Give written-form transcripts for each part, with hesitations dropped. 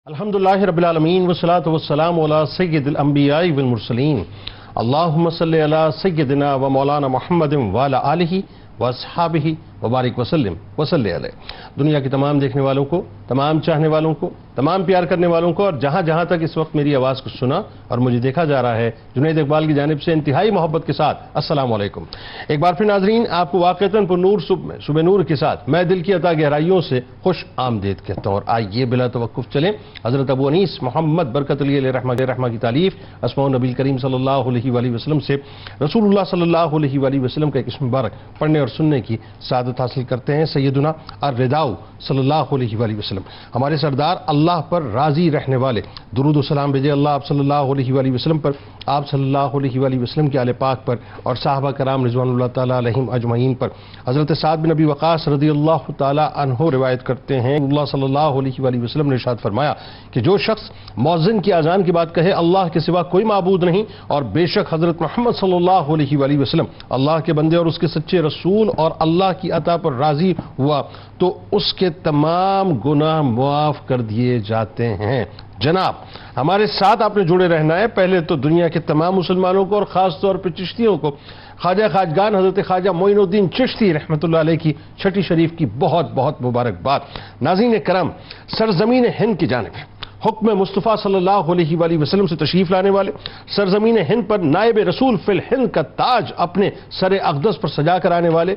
الحمدللہ رب العالمین والصلاة والسلام علی سید الانبیاء والمرسلین اللہم صلی علی سیدنا و مولانا محمد وعلی آلہ واصحابہ وبارک وسلم وصلی علیہ۔ دنیا کے تمام دیکھنے والوں کو، تمام چاہنے والوں کو، تمام پیار کرنے والوں کو اور جہاں جہاں تک اس وقت میری آواز کو سنا اور مجھے دیکھا جا رہا ہے، جنید اقبال کی جانب سے انتہائی محبت کے ساتھ السلام علیکم۔ ایک بار پھر ناظرین، آپ کو واقعتاً پر نور صبح نور کے ساتھ میں دل کی عطا گہرائیوں سے خوش آمدید کہتا ہوں، اور آئیے بلا توقف چلیں حضرت ابو انیس محمد برکت علی علیہ رحمہ کی تعلیف اسماء النبی کریم صلی اللہ علیہ وآلہ وسلم سے رسول اللہ صلی اللہ علیہ وآلہ وسلم کا ایک اسم مبارک پڑھنے اور سننے کی سعادت حاصل کرتے ہیں۔ سیدنا الرداء صلی اللہ علیہ وآلہ وسلم، ہمارے سردار اللہ پر راضی رہنے والے، درود و سلام بھیجے اللہ آپ صلی اللہ علیہ وآلہ وسلم پر، آپ صلی اللہ علیہ وآلہ وسلم کے آل پاک پر اور صحابہ کرام رضوان اللہ تعالیٰ علیہم اجمعین پر۔ حضرت سعد بن ابی وقاص رضی اللہ تعالیٰ عنہ روایت کرتے ہیں، اللہ صلی اللہ علیہ وآلہ وسلم نے ارشاد فرمایا کہ جو شخص مؤذن کی اذان کی بات کہے اللہ کے سوا کوئی معبود نہیں، اور بے شک حضرت محمد صلی اللہ علیہ وآلہ وسلم اللہ کے بندے اور اس کے سچے رسول اور اللہ کی عطا پر راضی ہوا تو اس کے تمام گناہ معاف کر دیے جاتے ہیں۔ جناب ہمارے ساتھ آپ نے جڑے رہنا ہے، پہلے تو دنیا کے تمام مسلمانوں کو اور خاص طور پر چشتیوں کو خواجہ خواجگان حضرت خواجہ معین الدین چشتی رحمۃ اللہ علیہ کی چھٹی شریف کی بہت بہت مبارکباد۔ ناظرین کرام، سرزمین ہند کی جانب حکم مصطفیٰ صلی اللہ علیہ وآلہ وسلم سے تشریف لانے والے، سرزمین ہند پر نائب رسول فی الہند کا تاج اپنے سر اقدس پر سجا کر آنے والے،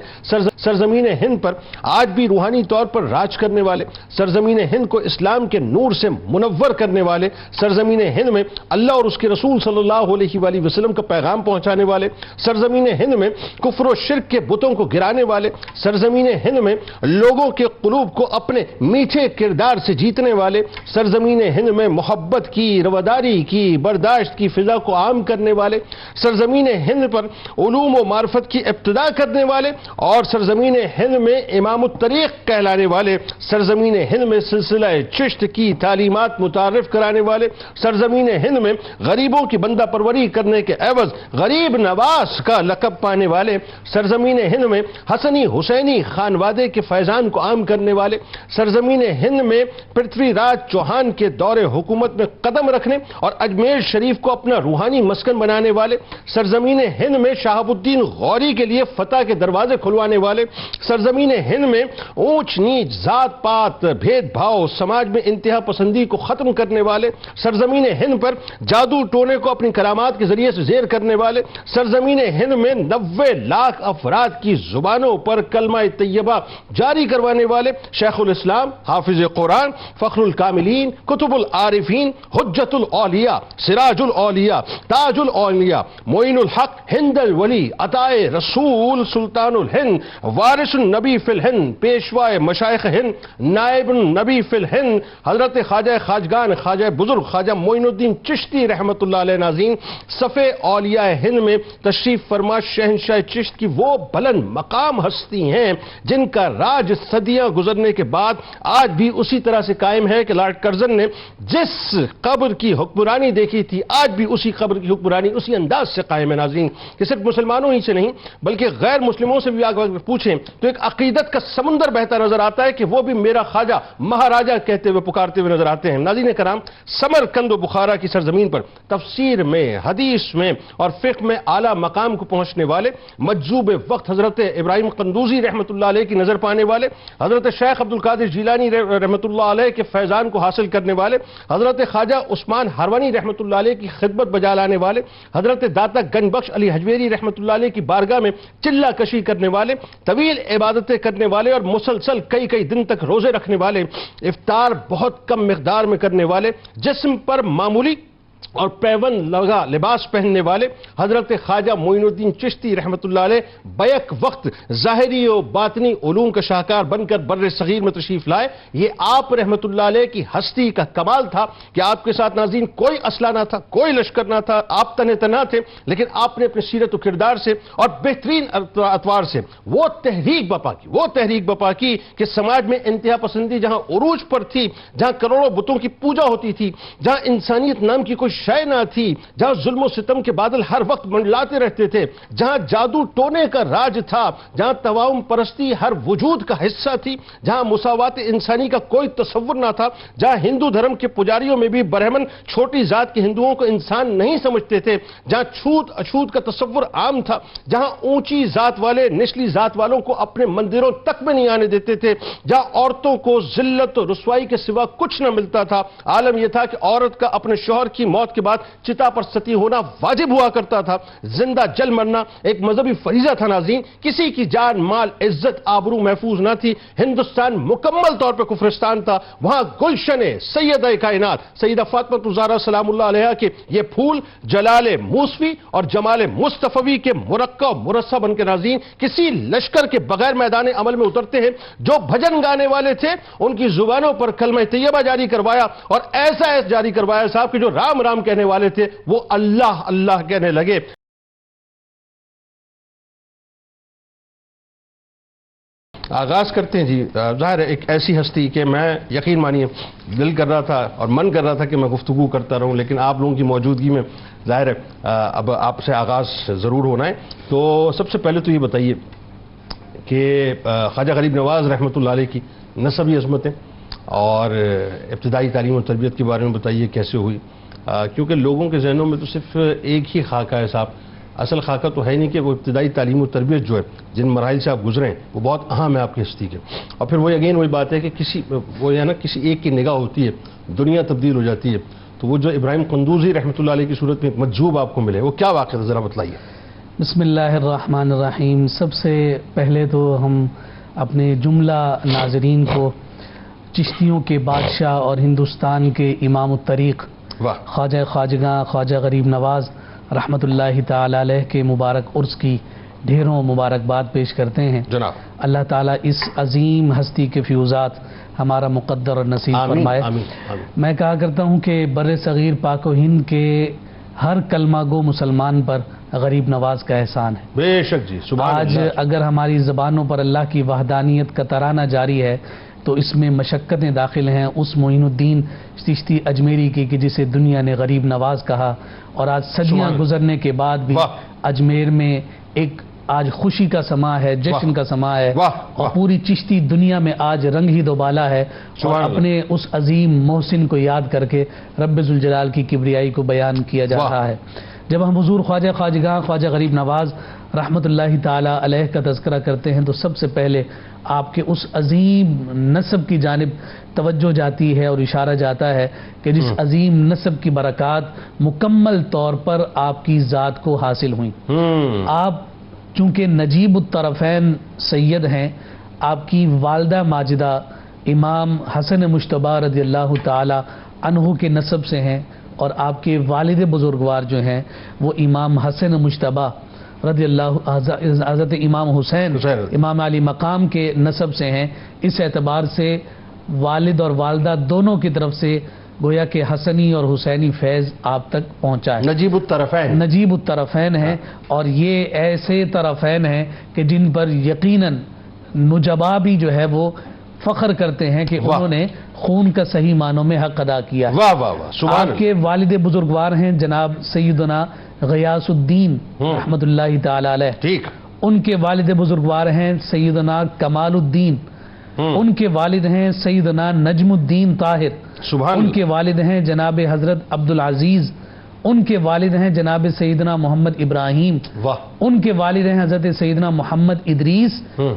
سرزمین ہند پر آج بھی روحانی طور پر راج کرنے والے، سرزمین ہند کو اسلام کے نور سے منور کرنے والے، سرزمین ہند میں اللہ اور اس کے رسول صلی اللہ علیہ وآلہ وسلم کا پیغام پہنچانے والے، سرزمین ہند میں کفر و شرک کے بتوں کو گرانے والے، سرزمین ہند میں لوگوں کے قلوب کو اپنے میٹھے کردار سے جیتنے والے، سرزمین ہند میں محبت کی، رواداری کی، برداشت کی فضا کو عام کرنے والے، سرزمین ہند پر علوم و معرفت کی ابتدا کرنے والے، اور سرزمین ہند میں امام الطریق کہلانے والے، سرزمین ہند میں سلسلہ چشت کی تعلیمات متعارف کرانے والے، سرزمین ہند میں غریبوں کی بندہ پروری کرنے کے عوض غریب نواز کا لقب پانے والے، سرزمین ہند میں حسنی حسینی خانوادے کے فیضان کو عام کرنے والے، سرزمین ہند میں پرتھوی راج چوہان کے دور حکومت میں قدم رکھنے اور اجمیر شریف کو اپنا روحانی مسکن بنانے والے، سرزمین ہند میں شہاب الدین غوری کے لیے فتح کے دروازے کھلوانے والے، سرزمین ہند میں اونچ نیچ، ذات پات، بھید بھاؤ، سماج میں انتہا پسندی کو ختم کرنے والے، سرزمین ہند پر جادو ٹونے کو اپنی کرامات کے ذریعے سے زیر کرنے والے، سرزمین ہند میں 90 لاکھ افراد کی زبانوں پر کلمہ طیبہ جاری کروانے والے، شیخ الاسلام، حافظ قرآن، فخر الکاملین، کتب العارفین، حجت الاولیاء، سراج الاولیاء، تاج الاولیاء، معین الحق، ہند الولی، عطائے رسول، سلطان الہند، وارث النبی فی الہند، پیشوائے مشائخ ہند، نائب النبی فی الہند، حضرت خواجہ خواجگان، خواجہ بزرگ خواجہ معین الدین چشتی رحمۃ اللہ علیہ ناظرین، صف اولیاء ہند میں تشریف فرما شہنشاہ چشت کی وہ بلند مقام ہستی ہیں جن کا راج صدیاں گزرنے کے بعد آج بھی اسی طرح سے قائم ہے کہ لارڈ کرزن نے جس قبر کی حکمرانی دیکھی تھی آج بھی اسی قبر کی حکمرانی اسی انداز سے قائم ہے ناظرین، کہ صرف مسلمانوں ہی سے نہیں بلکہ غیر مسلموں سے بھی اگر پوچھیں تو ایک عقیدت کا سمندر بہتا نظر آتا ہے کہ وہ بھی میرا خواجہ مہاراجہ کہتے ہوئے پکارتے ہوئے نظر آتے ہیں۔ ناظرین کرام، سمرقند و بخارا کی سرزمین پر تفسیر میں، حدیث میں اور فقہ میں اعلیٰ مقام کو پہنچنے والے، مجذوب وقت حضرت ابراہیم قندوزی رحمۃ اللہ علیہ کی نظر پانے والے، حضرت شیخ عبدالقادر جیلانی رحمۃ اللہ علیہ کے فیضان کو حاصل کرنے والے، حضرت خواجہ عثمان ہروانی رحمۃ اللہ علیہ کی خدمت بجا لانے والے، حضرت داتا گنج بخش علی حجویری رحمۃ اللہ علیہ کی بارگاہ میں چلہ کشی کرنے والے، طویل عبادتیں کرنے والے اور مسلسل کئی دن تک روزے رکھنے والے، افطار بہت کم مقدار میں کرنے والے، جسم پر معمولی اور پیون لگا لباس پہننے والے حضرت خواجہ معین الدین چشتی رحمۃ اللہ علیہ بیک وقت ظاہری و باطنی علوم کا شاہکار بن کر بر صغیر میں تشریف لائے۔ یہ آپ رحمۃ اللہ علیہ کی ہستی کا کمال تھا کہ آپ کے ساتھ ناظرین کوئی اسلحہ نہ تھا، کوئی لشکر نہ تھا، آپ تنہ تنہا تھے، لیکن آپ نے اپنی سیرت و کردار سے اور بہترین اطوار سے وہ تحریک بپا کی کہ سماج میں انتہا پسندی جہاں عروج پر تھی، جہاں کروڑوں بتوں کی پوجا ہوتی تھی، جہاں انسانیت نام کی کوئی شے نہ تھی، جہاں ظلم و ستم کے بادل ہر وقت منڈلاتے رہتے تھے، جہاں جادو ٹونے کا راج تھا، جہاں تواؤم پرستی ہر وجود کا حصہ تھی، جہاں مساوات انسانی کا کوئی تصور نہ تھا، جہاں ہندو دھرم کے پجاریوں میں بھی برہمن چھوٹی ذات کے ہندوؤں کو انسان نہیں سمجھتے تھے، جہاں چھوت اچھوت کا تصور عام تھا، جہاں اونچی ذات والے نچلی ذات والوں کو اپنے مندروں تک میں نہیں آنے دیتے تھے، جہاں عورتوں کو ذلت و رسوائی کے سوا کچھ نہ ملتا تھا۔ عالم یہ تھا کہ عورت کا اپنے شوہر کی موت کے بعد چتا پر ستی ہونا واجب ہوا کرتا تھا، زندہ جل مرنا ایک مذہبی فریضہ تھا۔ ناظرین، کسی کی جان مال عزت آبرو محفوظ نہ تھی، ہندوستان مکمل طور پر کفرستان تھا، وہاں گلشن سیدہ کائنات سیدہ فاطمہ الزہرا سلام اللہ علیہا کے یہ پھول جلال موسوی اور جمال مصطفی کے مرقع و مرصع بن کے ناظرین کسی لشکر کے بغیر میدان عمل میں اترتے ہیں۔ جو بھجن گانے والے تھے ان کی زبانوں پر کلمہ طیبہ جاری کروایا، اور ایسا جاری کروایا صاحب کہ جو رام رام کہنے والے تھے وہ اللہ اللہ کہنے لگے۔ آغاز کرتے ہیں جی، ظاہر ہے ایک ایسی ہستی کہ میں یقین مانیے دل کر رہا تھا اور من کر رہا تھا کہ میں گفتگو کرتا رہوں، لیکن آپ لوگوں کی موجودگی میں ظاہر ہے اب آپ سے آغاز ضرور ہونا ہے۔ تو سب سے پہلے تو یہ بتائیے کہ خواجہ غریب نواز رحمۃ اللہ علیہ کی نسبی عظمتیں اور ابتدائی تعلیم و تربیت کے بارے میں بتائیے کیسے ہوئی، کیونکہ لوگوں کے ذہنوں میں تو صرف ایک ہی خاکہ ہے صاحب، اصل خاکہ تو ہے نہیں کہ وہ ابتدائی تعلیم و تربیت جو ہے جن مراحل سے آپ گزرے ہیں وہ بہت اہم ہے آپ کی ہستی کے۔ اور پھر وہی بات ہے کہ کسی ایک کی نگاہ ہوتی ہے دنیا تبدیل ہو جاتی ہے۔ تو وہ جو ابراہیم قندوزی رحمۃ اللہ علیہ کی صورت میں ایک مجذوب آپ کو ملے، وہ کیا واقعہ تھا ذرا بتلائیے۔ بسم اللہ الرحمن الرحیم۔ سب سے پہلے تو ہم اپنے جملہ ناظرین کو چشتیوں کے بادشاہ اور ہندوستان کے امام الطریق خواجہ خواجگاں خواجہ غریب نواز رحمۃ اللہ تعالی علیہ کے مبارک عرس کی ڈھیروں مبارکباد پیش کرتے ہیں۔ جناب اللہ تعالیٰ اس عظیم ہستی کے فیوزات ہمارا مقدر اور نصیب فرمائے۔ آمین آمین۔ میں کہا کرتا ہوں کہ بر صغیر پاک و ہند کے ہر کلمہ گو مسلمان پر غریب نواز کا احسان ہے۔ بے شک جی، سبحان آج اللہ۔ اگر ہماری زبانوں پر اللہ کی وحدانیت کا ترانہ جاری ہے تو اس میں مشقتیں داخل ہیں اس معین الدین چشتی اجمیری کی کہ جسے دنیا نے غریب نواز کہا، اور آج صدیاں گزرنے کے بعد بھی اجمیر میں ایک آج خوشی کا سما ہے، جشن کا سما ہے، اور پوری چشتی دنیا میں آج رنگ ہی دوبالا ہے، اور اپنے اس عظیم محسن کو یاد کر کے رب ذوالجلال کی کبریائی کو بیان کیا جا رہا ہے۔ جب ہم حضور خواجہ خواجگاں خواجہ غریب نواز رحمۃ اللہ تعالی علیہ کا تذکرہ کرتے ہیں تو سب سے پہلے آپ کے اس عظیم نسب کی جانب توجہ جاتی ہے اور اشارہ جاتا ہے کہ جس عظیم نسب کی برکات مکمل طور پر آپ کی ذات کو حاصل ہوئیں۔ آپ چونکہ نجیب الطرفین سید ہیں، آپ کی والدہ ماجدہ امام حسن مجتبی رضی اللہ تعالی عنہ کے نسب سے ہیں، اور آپ کے والد بزرگوار جو ہیں وہ امام حسن مجتبی رضی اللہ حضرت امام حسین امام علی مقام کے نسب سے ہیں۔ اس اعتبار سے والد اور والدہ دونوں کی طرف سے گویا کہ حسنی اور حسینی فیض آپ تک پہنچا ہے۔ نجیب الطرفین ہیں، اور یہ ایسے طرفین ہیں کہ جن پر یقیناً نجبا بھی جو ہے وہ فخر کرتے ہیں کہ انہوں نے خون کا صحیح معنوں میں حق ادا کیا ہے۔ آپ کے والد بزرگوار ہیں جناب سیدنا غیاث الدین رحمۃ اللہ تعالی علیہ، ان کے والد بزرگوار ہیں سیدنا کمال الدین، ان کے والد ہیں سیدنا نجم الدین طاہر، ان کے والد ہیں جناب حضرت عبدالعزیز، ان کے والد ہیں جناب سیدنا محمد ابراہیم، ان کے والد ہیں حضرت سیدنا محمد ادریس،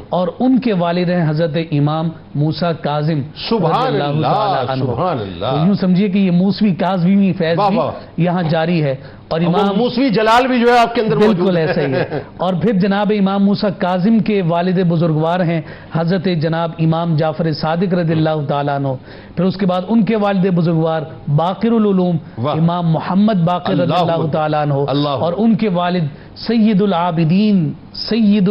اور ان کے والد ہیں حضرت امام موسیٰ کاظم سبحان اللہ سبحان اللہ۔ یوں سمجھیے کہ یہ موسوی کاظمی فیض بھی یہاں جاری ہے، اور امام موسوی جلال بھی جو ہے آپ کے اندر بالکل ایسا ہی ہے۔ اور پھر جناب امام موسیٰ کاظم کے والد بزرگوار ہیں حضرت جناب امام جعفر صادق رضی اللہ تعالیٰ عنہ، پھر اس کے بعد ان کے والد بزرگوار باقر العلوم امام محمد باقر رضی اللہ تعالیٰ عنہ، اور ان کے والد سید العابدین سید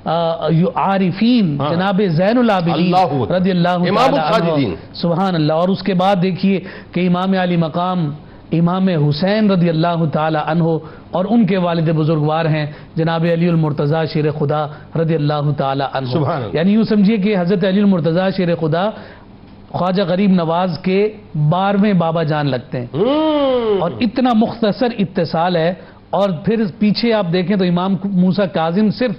العارفین جناب زین العابدین رضی اللہ تعالیٰ عنہ، سبحان اللہ۔ اور اس کے بعد دیکھیے کہ امام علی مقام امام حسین رضی اللہ تعالی عنہ اور ان کے والد بزرگوار ہیں جناب علی المرتضیٰ شیر خدا رضی اللہ تعالی عنہ۔ یعنی یوں سمجھیے کہ حضرت علی المرتضیٰ شیر خدا خواجہ غریب نواز کے 12ویں بابا جان لگتے ہیں، اور اتنا مختصر اتصال ہے. اور پھر پیچھے آپ دیکھیں تو امام موسیٰ کاظم صرف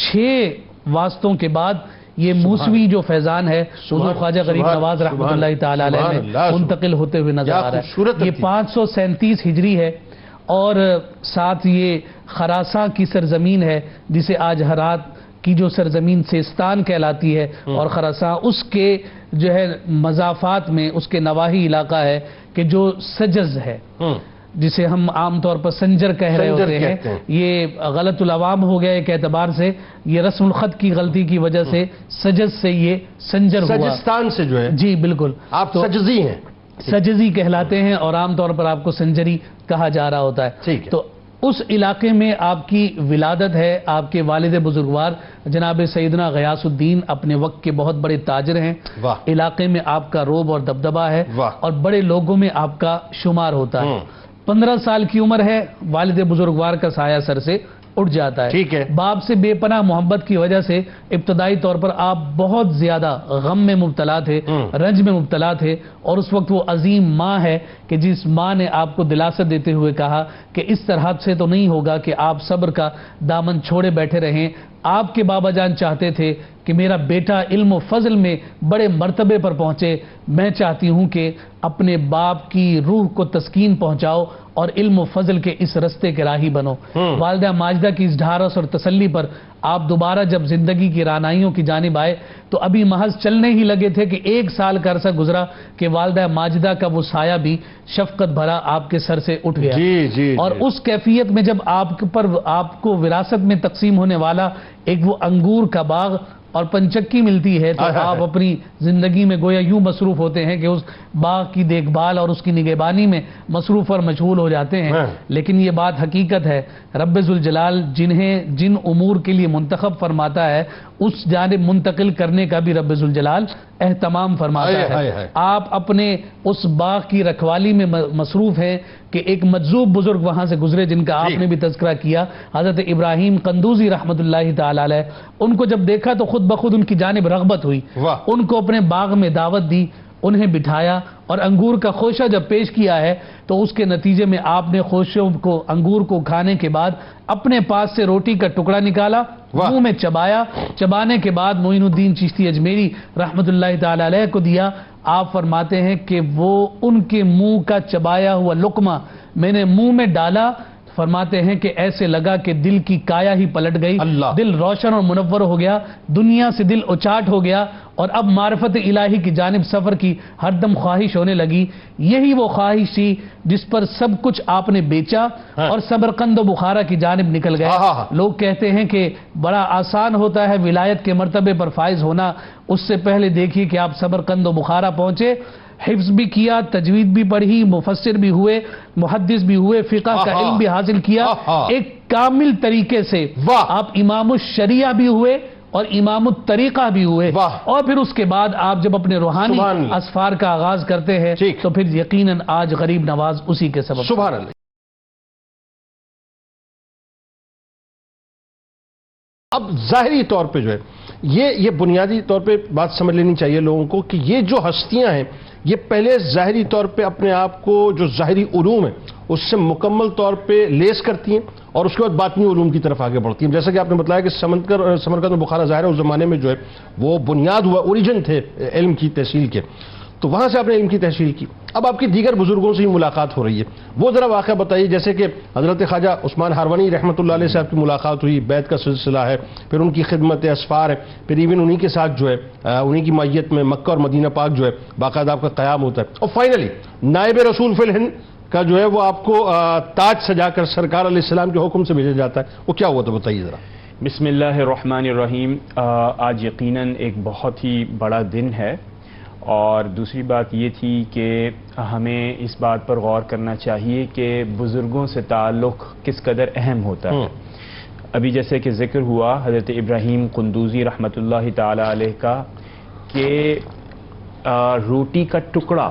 6 واسطوں کے بعد یہ موسوی جو فیضان ہے حضور خواجہ غریب نواز رحمۃ اللہ تعالی علیہ میں منتقل ہوتے ہوئے نظر آ رہا ہے. یہ 537 ہجری ہے، اور ساتھ یہ خراساں کی سرزمین ہے جسے آج ہرات کی جو سرزمین سیستان کہلاتی ہے، اور خراساں اس کے جو ہے مضافات میں اس کے نواحی علاقہ ہے کہ جو سجز ہے، جسے ہم عام طور پر سنجر کہہ رہے ہوتے ہیں. یہ غلط العوام ہو گیا ایک اعتبار سے، یہ رسم الخط کی غلطی کی وجہ سے سجز سے یہ سنجر ہوا. سجستان سے جو ہے، جی بالکل، آپ سجزی ہیں، سجزی کہلاتے ہیں، اور عام طور پر آپ کو سنجری کہا جا رہا ہوتا ہے. تو اس علاقے میں آپ کی ولادت ہے. آپ کے والد بزرگوار جناب سیدنا غیاث الدین اپنے وقت کے بہت بڑے تاجر ہیں. علاقے میں آپ کا روب اور دبدبہ ہے، اور بڑے لوگوں میں آپ کا شمار ہوتا ہے. 15 سال کی عمر ہے، والد بزرگوار کا سایہ سر سے اٹھ جاتا ہے. ٹھیک ہے. باپ سے بے پناہ محبت کی وجہ سے ابتدائی طور پر آپ بہت زیادہ غم میں مبتلا تھے، رنج میں مبتلا تھے. اور اس وقت وہ عظیم ماں ہے کہ جس ماں نے آپ کو دلاست دیتے ہوئے کہا کہ اس طرح سے تو نہیں ہوگا کہ آپ صبر کا دامن چھوڑے بیٹھے رہیں. آپ کے بابا جان چاہتے تھے کہ میرا بیٹا علم و فضل میں بڑے مرتبے پر پہنچے. میں چاہتی ہوں کہ اپنے باپ کی روح کو تسکین پہنچاؤ اور علم و فضل کے اس رستے کے راہی بنو. والدہ ماجدہ کی اس ڈھارس اور تسلی پر آپ دوبارہ جب زندگی کی رانائیوں کی جانب آئے تو ابھی محض چلنے ہی لگے تھے کہ 1 سال کا عرصہ گزرا کہ والدہ ماجدہ کا وہ سایہ بھی شفقت بھرا آپ کے سر سے اٹھ گیا. اور اس کیفیت میں جب آپ کو وراثت میں تقسیم ہونے والا ایک وہ انگور کا باغ اور پنچکی ملتی ہے تو آپ اپنی زندگی میں گویا یوں مصروف ہوتے ہیں کہ اس باغ کی دیکھ بھال اور اس کی نگہبانی میں مصروف اور مشغول ہو جاتے ہیں. لیکن یہ بات حقیقت ہے، رب ذوالجلال جن امور کے لیے منتخب فرماتا ہے اس جانب منتقل کرنے کا بھی رب ذوالجلال اہتمام فرماتا ہے. آپ اپنے اس باغ کی رکھوالی میں مصروف ہیں کہ ایک مجذوب بزرگ وہاں سے گزرے جن کا آپ نے بھی تذکرہ کیا، حضرت ابراہیم قندوزی رحمت اللہ تعالی علیہ. ان کو جب دیکھا تو خود بخود ان کی جانب رغبت ہوئی، ان کو اپنے باغ میں دعوت دی، انہیں بٹھایا اور انگور کا خوشہ جب پیش کیا ہے تو اس کے نتیجے میں آپ نے خوشوں کو انگور کو کھانے کے بعد اپنے پاس سے روٹی کا ٹکڑا نکالا، منہ میں چبایا، چبانے کے بعد معین الدین چشتی اجمیری رحمت اللہ تعالی علیہ کو دیا. آپ فرماتے ہیں کہ وہ ان کے منہ کا چبایا ہوا لقمہ میں نے منہ میں ڈالا، فرماتے ہیں کہ ایسے لگا کہ دل کی کایا ہی پلٹ گئی، دل روشن اور منور ہو گیا، دنیا سے دل اچاٹ ہو گیا، اور اب معرفت الہی کی جانب سفر کی ہر دم خواہش ہونے لگی. یہی وہ خواہش تھی جس پر سب کچھ آپ نے بیچا اور سمرقند و بخارا کی جانب نکل گئے. لوگ کہتے ہیں کہ بڑا آسان ہوتا ہے ولایت کے مرتبے پر فائز ہونا، اس سے پہلے دیکھیے کہ آپ سمرقند و بخارا پہنچے، حفظ بھی کیا، تجوید بھی پڑھی، مفسر بھی ہوئے، محدث بھی ہوئے، فقہ کا علم بھی حاصل کیا، ایک کامل طریقے سے آپ امام الشریعہ بھی ہوئے اور امام الطریقہ بھی ہوئے. اور پھر اس کے بعد آپ جب اپنے روحانی اسفار کا آغاز کرتے ہیں تو پھر یقیناً آج غریب نواز اسی کے سبب. سبحان اللہ. اب ظاہری طور پہ جو ہے یہ بنیادی طور پہ بات سمجھ لینی چاہیے لوگوں کو کہ یہ جو ہستیاں ہیں یہ پہلے ظاہری طور پہ اپنے آپ کو جو ظاہری علوم ہے اس سے مکمل طور پہ لیس کرتی ہیں اور اس کے بعد باطنی علوم کی طرف آگے بڑھتی ہیں. جیسا کہ آپ نے بتایا کہ سمرقند و بخارا ظاہر ہے اس زمانے میں جو ہے وہ بنیاد ہوا، اوریجن تھے علم کی تحصیل کے، تو وہاں سے آپ نے علم کی تحصیل کی. اب آپ کی دیگر بزرگوں سے ہی ملاقات ہو رہی ہے، وہ ذرا واقعہ بتائیے. جیسے کہ حضرت خواجہ عثمان ہاروانی رحمۃ اللہ علیہ سے آپ کی ملاقات ہوئی، بیعت کا سلسلہ ہے، پھر ان کی خدمت اسفار ہے، پھر ایون انہی کے ساتھ جو ہے انہی کی معیت میں مکہ اور مدینہ پاک جو ہے باقاعدہ آپ کا قیام ہوتا ہے، اور فائنلی نائب رسول فی الہند کا جو ہے وہ آپ کو تاج سجا کر سرکار علیہ السلام کے حکم سے بھیجا جاتا ہے. وہ کیا ہوا تھا بتائیے ذرا. بسم اللہ الرحمن الرحیم. آج یقیناً ایک بہت ہی بڑا دن ہے، اور دوسری بات یہ تھی کہ ہمیں اس بات پر غور کرنا چاہیے کہ بزرگوں سے تعلق کس قدر اہم ہوتا ہے. ابھی جیسے کہ ذکر ہوا حضرت ابراہیم قندوزی رحمۃ اللہ تعالی علیہ کا کہ روٹی کا ٹکڑا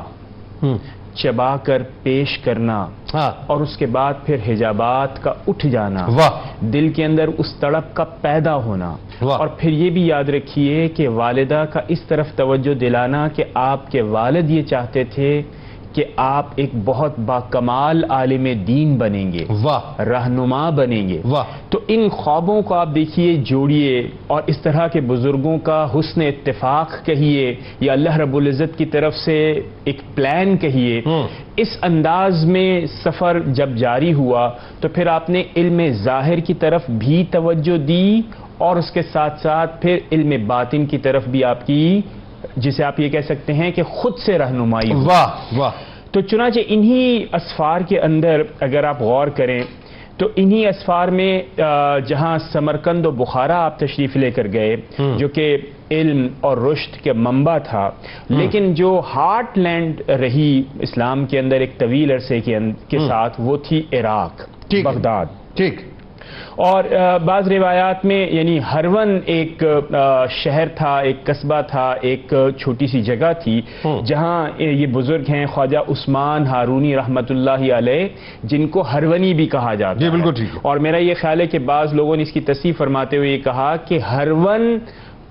چبا کر پیش کرنا ہاں اور اس کے بعد پھر حجابات کا اٹھ جانا، واہ دل کے اندر اس تڑپ کا پیدا ہونا، واہ اور پھر یہ بھی یاد رکھیے کہ والدہ کا اس طرف توجہ دلانا کہ آپ کے والد یہ چاہتے تھے کہ آپ ایک بہت باکمال عالم دین بنیں گے، واہ رہنما بنیں گے، واہ تو ان خوابوں کو آپ دیکھیے جوڑیے، اور اس طرح کے بزرگوں کا حسن اتفاق کہیے یا اللہ رب العزت کی طرف سے ایک پلان کہیے، اس انداز میں سفر جب جاری ہوا تو پھر آپ نے علم ظاہر کی طرف بھی توجہ دی اور اس کے ساتھ ساتھ پھر علم باطن کی طرف بھی آپ کی، جسے آپ یہ کہہ سکتے ہیں کہ خود سے رہنمائی ہوئی۔ واہ واہ تو چنانچہ انہی اسفار کے اندر اگر آپ غور کریں تو انہی اسفار میں جہاں سمرقند و بخارا آپ تشریف لے کر گئے جو کہ علم اور رشد کے منبع تھا، لیکن جو ہارٹ لینڈ رہی اسلام کے اندر ایک طویل عرصے کے ساتھ وہ تھی عراق، بغداد۔ ٹھیک، اور بعض روایات میں یعنی ہرون ایک شہر تھا، ایک قصبہ تھا، ایک چھوٹی سی جگہ تھی جہاں یہ بزرگ ہیں خواجہ عثمان ہارونی رحمت اللہ علیہ، جن کو ہرونی بھی کہا جاتا جی ہے۔ بالکل ٹھیک ہے۔ اور میرا یہ خیال ہے کہ بعض لوگوں نے اس کی تصحیح فرماتے ہوئے یہ کہا کہ ہرون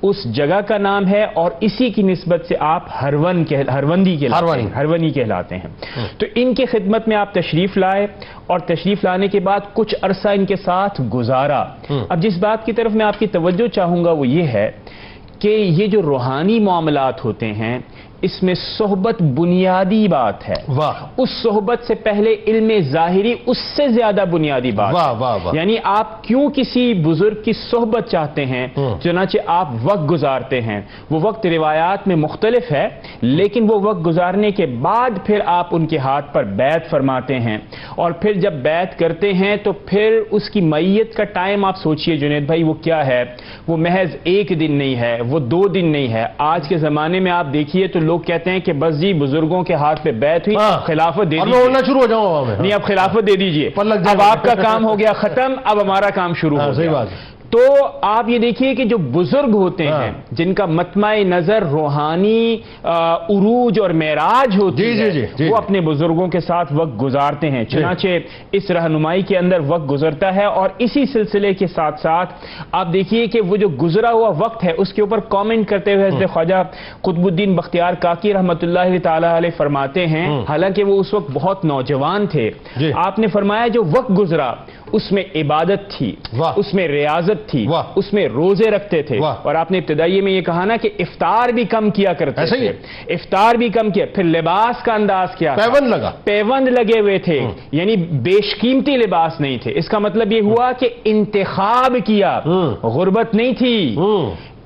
اس جگہ کا نام ہے اور اسی کی نسبت سے آپ ہرونی کہلاتے ہیں۔ تو ان کی خدمت میں آپ تشریف لائے اور تشریف لانے کے بعد کچھ عرصہ ان کے ساتھ گزارا۔ اب جس بات کی طرف میں آپ کی توجہ چاہوں گا وہ یہ ہے کہ یہ جو روحانی معاملات ہوتے ہیں اس میں صحبت بنیادی بات ہے، واہ اس صحبت سے پہلے علم ظاہری اس سے زیادہ بنیادی بات واہ ہے۔ واہ واہ یعنی آپ کیوں کسی بزرگ کی صحبت چاہتے ہیں، چنانچہ آپ وقت گزارتے ہیں، وہ وقت روایات میں مختلف ہے، لیکن وہ وقت گزارنے کے بعد پھر آپ ان کے ہاتھ پر بیعت فرماتے ہیں، اور پھر جب بیعت کرتے ہیں تو پھر اس کی میت کا ٹائم آپ سوچئے جنید بھائی وہ کیا ہے، وہ محض ایک دن نہیں ہے، وہ 2 دن نہیں ہے۔ آج کے زمانے میں آپ دیکھیے تو لوگ کہتے ہیں کہ بس جی بزرگوں کے ہاتھ پہ بیعت ہوئی، خلافت دے اب میں دیجیے، اڑنا شروع ہو جاؤں ہوا میں، نہیں اب خلافت دے دیجئے، پلک جائے اب آپ کا کام ہو گیا ختم، اب ہمارا کام شروع ہو صحیح گیا۔ بات ہے۔ تو آپ یہ دیکھیے کہ جو بزرگ ہوتے ہیں جن کا مطمع نظر روحانی عروج اور معراج ہوتی ہے، وہ اپنے بزرگوں کے ساتھ وقت گزارتے ہیں، چنانچہ اس رہنمائی کے اندر وقت گزرتا ہے۔ اور اسی سلسلے کے ساتھ ساتھ آپ دیکھیے کہ وہ جو گزرا ہوا وقت ہے اس کے اوپر کامنٹ کرتے ہوئے حضرت خواجہ قطب الدین بختیار کاکی رحمت اللہ تعالی علیہ فرماتے ہیں، حالانکہ وہ اس وقت بہت نوجوان تھے، آپ نے فرمایا جو وقت گزرا اس میں عبادت تھی، اس میں ریاضت تھی، اس میں روزے رکھتے تھے، اور آپ نے ابتدائی میں یہ کہا نا کہ افطار بھی کم کیا کرتے تھے، افطار بھی کم کیا، پھر لباس کا انداز کیا، پیوند لگے ہوئے تھے، یعنی بیش قیمتی لباس نہیں تھے۔ اس کا مطلب یہ ہوا کہ انتخاب کیا، غربت نہیں تھی،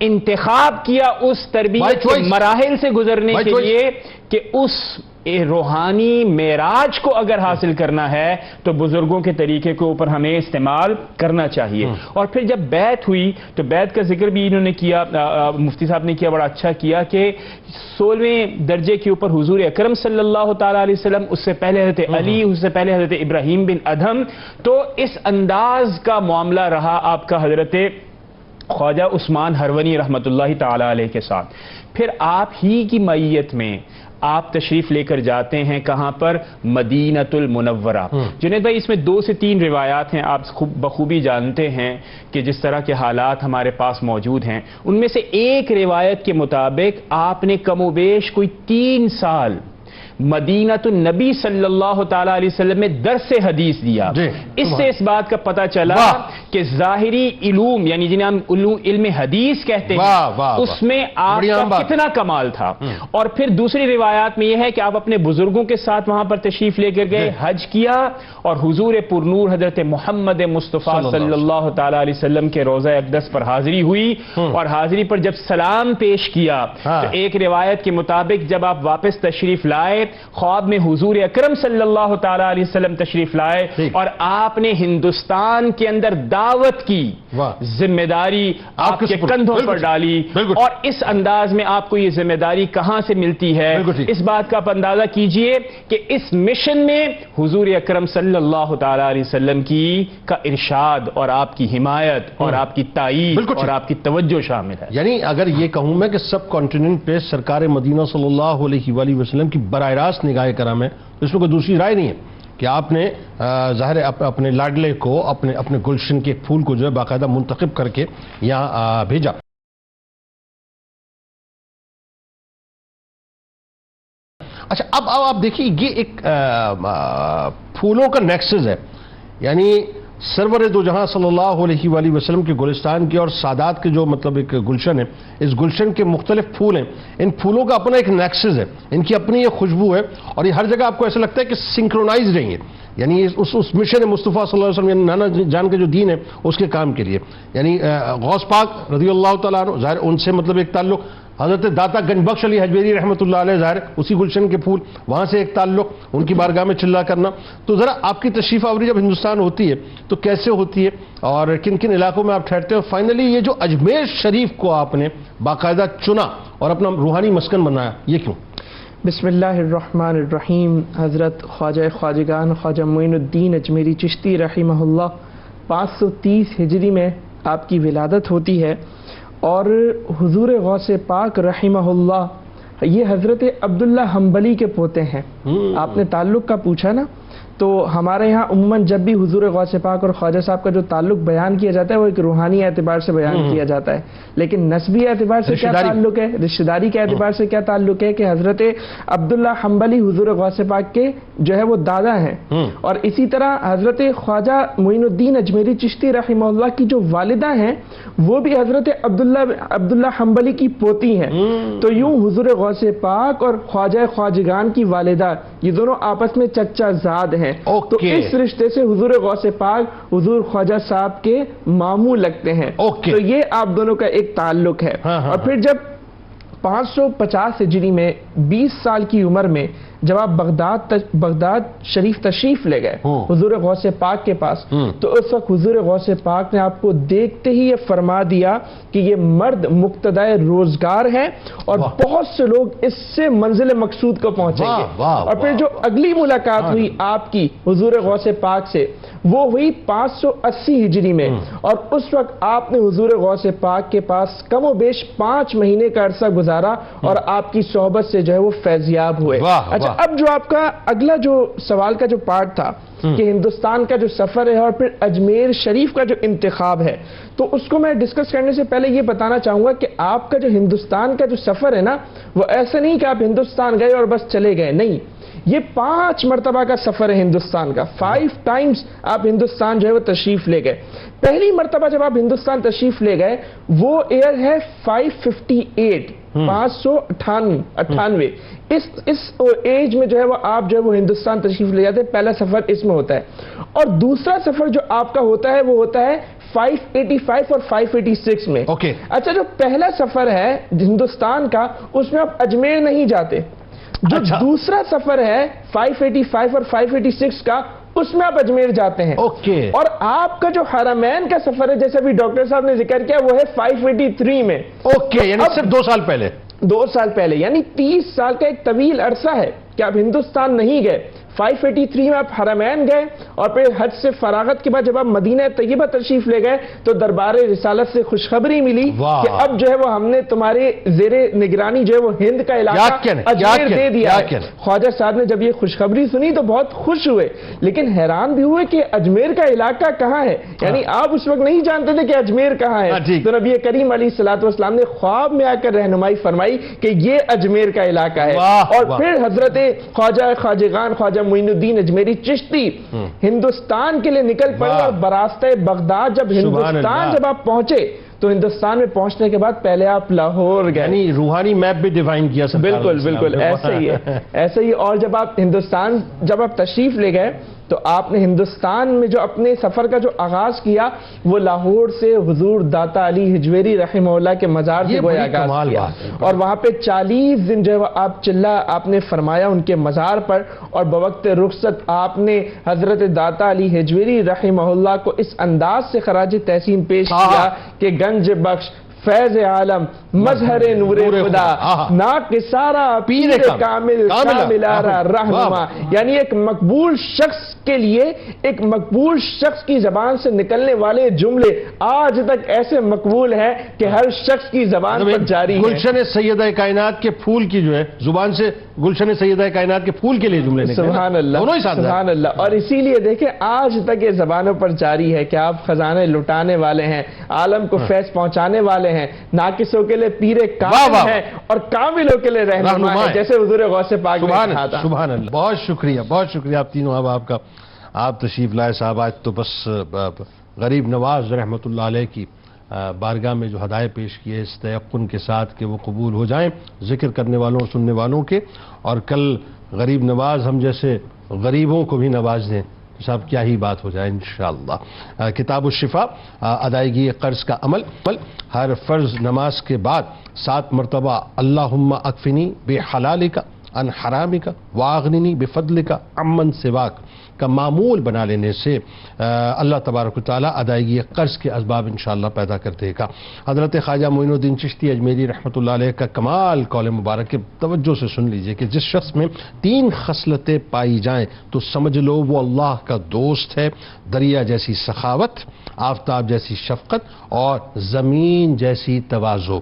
انتخاب کیا اس تربیت کے مراحل سے گزرنے کے لیے کہ اس روحانی معراج کو اگر حاصل کرنا ہے تو بزرگوں کے طریقے کے اوپر ہمیں استعمال کرنا چاہیے۔ اور پھر جب بیعت ہوئی تو بیعت کا ذکر بھی انہوں نے کیا، مفتی صاحب نے کیا، بڑا اچھا کیا کہ 16ویں درجے کے اوپر حضور اکرم صلی اللہ تعالی علیہ وسلم، اس سے پہلے حضرت علی، اس سے پہلے حضرت ابراہیم بن ادھم، تو اس انداز کا معاملہ رہا آپ کا حضرت خواجہ عثمان ہرونی رحمت اللہ تعالی علیہ کے ساتھ۔ پھر آپ ہی کی معیت میں آپ تشریف لے کر جاتے ہیں کہاں پر؟ مدینۃ المنورہ۔ جنید بھائی اس میں 2 سے 3 روایات ہیں، آپ بخوبی جانتے ہیں کہ جس طرح کے حالات ہمارے پاس موجود ہیں، ان میں سے ایک روایت کے مطابق آپ نے کم و بیش کوئی 3 سال مدینۃ النبی صلی اللہ تعالی علیہ وسلم میں درس حدیث دیا۔ اس سے اس بات کا پتہ چلا کہ ظاہری علوم یعنی جنہیں ہم علم حدیث کہتے ہیں اس میں آپ کا کتنا کمال تھا۔ اور پھر دوسری روایات میں یہ ہے کہ آپ اپنے بزرگوں کے ساتھ وہاں پر تشریف لے کر گئے، حج کیا، اور حضور پرنور حضرت محمد مصطفیٰ صلی اللہ تعالی علیہ وسلم کے روضہ اقدس پر حاضری ہوئی، اور حاضری پر جب سلام پیش کیا تو ایک روایت کے مطابق جب آپ واپس تشریف لائے خواب میں حضور اکرم صلی اللہ تعالی علیہ وسلم تشریف لائے اور آپ نے ہندوستان کے اندر دعوت کی ذمہ داری آپ کے کندھوں پر ڈالی، اور اس انداز میں آپ کو یہ ذمہ داری کہاں سے ملتی ہے؟ اس بات کا آپ اندازہ کیجئے کہ اس مشن میں حضور اکرم صلی اللہ تعالی علیہ وسلم کا ارشاد اور آپ کی حمایت اور آپ کی تائید اور آپ کی توجہ شامل ہے۔ یعنی اگر یہ کہوں میں کہ سب کانٹیننٹ پہ سرکار مدینہ صلی اللہ علیہ وآلہ وسلم کی براہ راست نگاہ کرم ہے، تو اس میں کوئی دوسری رائے نہیں ہے کہ آپ نے ظاہر ہے اپنے لاڈلے کو اپنے گلشن کے پھول کو جو ہے باقاعدہ منتخب کر کے یہاں بھیجا۔ اچھا اب آپ دیکھیے یہ ایک پھولوں کا نیکسس ہے، یعنی سرور دو جہاں صلی اللہ علیہ وآلہ وسلم کے گلستان کے اور سادات کے جو مطلب ایک گلشن ہے، اس گلشن کے مختلف پھول ہیں، ان پھولوں کا اپنا ایک نیکسس ہے، ان کی اپنی ایک خوشبو ہے، اور یہ ہر جگہ آپ کو ایسا لگتا ہے کہ سنکرونائز رہیں گے، یعنی اس مشن مصطفیٰ صلی اللہ علیہ وسلم، یعنی نانا جان کا جو دین ہے اس کے کام کے لیے، یعنی غوث پاک رضی اللہ تعالیٰ عنہ ظاہر ان سے مطلب ایک تعلق، حضرت داتا گنج بخش علی حجویری رحمۃ اللہ علیہ ظاہر اسی گلشن کے پھول، وہاں سے ایک تعلق، ان کی بارگاہ میں چلا کرنا۔ تو ذرا آپ کی تشریف آوری جب ہندوستان ہوتی ہے تو کیسے ہوتی ہے اور کن کن علاقوں میں آپ ٹھہرتے ہیں؟ فائنلی یہ جو اجمیر شریف کو آپ نے باقاعدہ چنا اور اپنا روحانی مسکن بنایا، یہ کیوں؟ بسم اللہ الرحمن الرحیم۔ حضرت خواجہ خواجگان خواجہ معین الدین اجمیری چشتی رحمہ اللہ 530 ہجری میں آپ کی ولادت ہوتی ہے، اور حضور غوث پاک رحمہ اللہ یہ حضرت عبداللہ حنبلی کے پوتے ہیں۔ آپ نے تعلق کا پوچھا نا، تو ہمارے یہاں عموماً جب بھی حضور غوث پاک اور خواجہ صاحب کا جو تعلق بیان کیا جاتا ہے وہ ایک روحانی اعتبار سے بیان کیا جاتا ہے، لیکن نسبی اعتبار سے کیا تعلق ہے، رشتہ داری کے اعتبار سے کیا تعلق ہے کہ حضرت عبداللہ حنبلی حضور غوث پاک کے جو ہے وہ دادا ہیں، اور اسی طرح حضرت خواجہ معین الدین اجمیری چشتی رحمہ اللہ کی جو والدہ ہیں وہ بھی حضرت عبداللہ حنبلی کی پوتی ہیں۔ تو یوں حضور غوث پاک اور خواجہ خواجگان کی والدہ یہ دونوں آپس میں چچا زاد ہیں، تو اس رشتے سے حضور غوث پاک حضور خواجہ صاحب کے ماموں لگتے ہیں، تو یہ آپ دونوں کا ایک تعلق ہے۔ اور پھر جب 550 ہجری میں 20 سال کی عمر میں جب آپ بغداد شریف تشریف لے گئے حضور غوث پاک کے پاس، تو اس وقت حضور غوث پاک نے آپ کو دیکھتے ہی یہ فرما دیا کہ یہ مرد مقتدائے روزگار ہے اور بہت سے لوگ اس سے منزل مقصود کو پہنچیں گے۔ اور پھر جو اگلی ملاقات ہوئی آپ کی حضور غوث پاک سے وہ ہوئی 580 ہجری میں، اور اس وقت آپ نے حضور غوث پاک کے پاس کم و بیش 5 مہینے کا عرصہ گزارا اور آپ کی صحبت سے جو ہے وہ فیضیاب ہوئے۔ اچھا اب جو آپ کا اگلا جو سوال کا جو پارٹ تھا کہ ہندوستان کا جو سفر ہے اور پھر اجمیر شریف کا جو انتخاب ہے، تو اس کو میں ڈسکس کرنے سے پہلے یہ بتانا چاہوں گا کہ آپ کا جو ہندوستان کا جو سفر ہے نا وہ ایسا نہیں کہ آپ ہندوستان گئے اور بس چلے گئے، نہیں، یہ 5 مرتبہ کا سفر ہے ہندوستان کا، 5 ٹائمز آپ ہندوستان جو ہے وہ تشریف لے گئے۔ پہلی مرتبہ جب آپ ہندوستان تشریف لے گئے وہ ایئر ہے 558 598 اس ایج میں جو ہے وہ آپ جو ہے وہ ہندوستان تشریف لے جاتے ہیں، پہلا سفر اس میں ہوتا ہے۔ اور دوسرا سفر جو آپ کا ہوتا ہے وہ ہوتا ہے 585 اور 586 میں۔ اچھا جو پہلا سفر ہے ہندوستان کا اس میں آپ اجمیر نہیں جاتے، جو دوسرا سفر ہے 585 اور 586 کا اس میں آپ اجمیر جاتے ہیں، اور آپ کا جو حرمین کا سفر ہے جیسے ابھی ڈاکٹر صاحب نے ذکر کیا وہ ہے 583 میں، یعنی صرف 2 سال پہلے، 2 سال پہلے، یعنی 30 سال کا ایک طویل عرصہ ہے کہ آپ ہندوستان نہیں گئے۔ 583 میں آپ حرمین گئے اور پھر حج سے فراغت کے بعد جب آپ مدینہ طیبہ تشریف لے گئے تو دربار رسالت سے خوشخبری ملی کہ اب جو ہے وہ ہم نے تمہارے زیر نگرانی جو ہے وہ ہند کا علاقہ اجمیر دے دیا ہے۔ خواجہ صاحب نے جب یہ خوشخبری سنی تو بہت خوش ہوئے، لیکن حیران بھی ہوئے کہ اجمیر کا علاقہ کہاں ہے، یعنی آپ اس وقت نہیں جانتے تھے کہ اجمیر کہاں ہے۔ تو نبی کریم علیہ الصلوۃ والسلام نے خواب میں آ کر رہنمائی فرمائی کہ یہ اجمیر کا علاقہ ہے، اور پھر حضرت خواجہ خواجگان خواجہ معین الدین اجمیری چشتی ہندوستان کے لیے نکل پڑے، اور براستہ بغداد جب ہندوستان جب آپ پہنچے تو ہندوستان میں پہنچنے کے بعد پہلے آپ لاہور گئے، یعنی روحانی میپ بھی ڈیفائن کیا۔ بالکل ایسے ہی ہے، ایسے ہی۔ اور جب آپ ہندوستان جب آپ تشریف لے گئے تو آپ نے ہندوستان میں جو اپنے سفر کا جو آغاز کیا وہ لاہور سے حضور داتا علی حجویری رحمہ اللہ کے مزار سے وہ آغاز کیا، اور وہاں پہ 40 دن جو ہے وہ آپ چلا آپ نے فرمایا ان کے مزار پر، اور بوقت رخصت آپ نے حضرت داتا علی حجویری رحمہ اللہ کو اس انداز سے خراج تحسین پیش کیا کہ گنج بخش فیض عالم مظہر نور خدا ناقصارہ پیر کامل کاملارہ رہنما، یعنی ایک مقبول شخص کے لیے ایک مقبول شخص کی زبان سے نکلنے والے جملے آج تک ایسے مقبول ہیں کہ ہر شخص کی زبان پر جاری ہے۔ گلشن سیدہ کائنات کے پھول کی جو ہے زبان سے گلشن سیدہ کائنات کے پھول کے لیے جملے نکلے نا۔ سبحان اللہ، دونوں ہی ساتھ سبحان اللہ۔ اور اسی لیے دیکھیں آج تک یہ زبانوں پر جاری ہے کہ آپ خزانے لٹانے والے ہیں، عالم کو فیض پہنچانے والے ہیں، ناقصوں کے لیے پیر کامل ہیں اور کاملوں کے لیے رہنما ہیں، جیسے حضور غوث پاک نے کہا تھا۔ سبحان اللہ، بہت شکریہ، بہت شکریہ آپ تینوں۔ اب آپ کا آپ تشریف لائے صاحب، آج تو بس غریب نواز رحمۃ اللہ علیہ کی بارگاہ میں جو ہدایت پیش کیے اس تیقن کے ساتھ کہ وہ قبول ہو جائیں ذکر کرنے والوں اور سننے والوں کے، اور کل غریب نواز ہم جیسے غریبوں کو بھی نواز دیں، صاحب کیا ہی بات ہو جائے انشاءاللہ۔ کتاب الشفا، ادائیگی قرض کا عمل، ہر فرض نماز کے بعد 7 مرتبہ اللہم اکفنی بحلالک عن حرامک واغننی بفضلک عمن سواک کا معمول بنا لینے سے اللہ تبارک و تعالیٰ ادائیگی قرض کے اسباب انشاءاللہ پیدا کر دے گا۔ حضرت خواجہ معین الدین چشتی اجمیری رحمۃ اللہ علیہ کا کمال قول مبارک کے توجہ سے سن لیجئے کہ جس شخص میں 3 خصلتیں پائی جائیں تو سمجھ لو وہ اللہ کا دوست ہے، دریا جیسی سخاوت، آفتاب جیسی شفقت اور زمین جیسی تواضع۔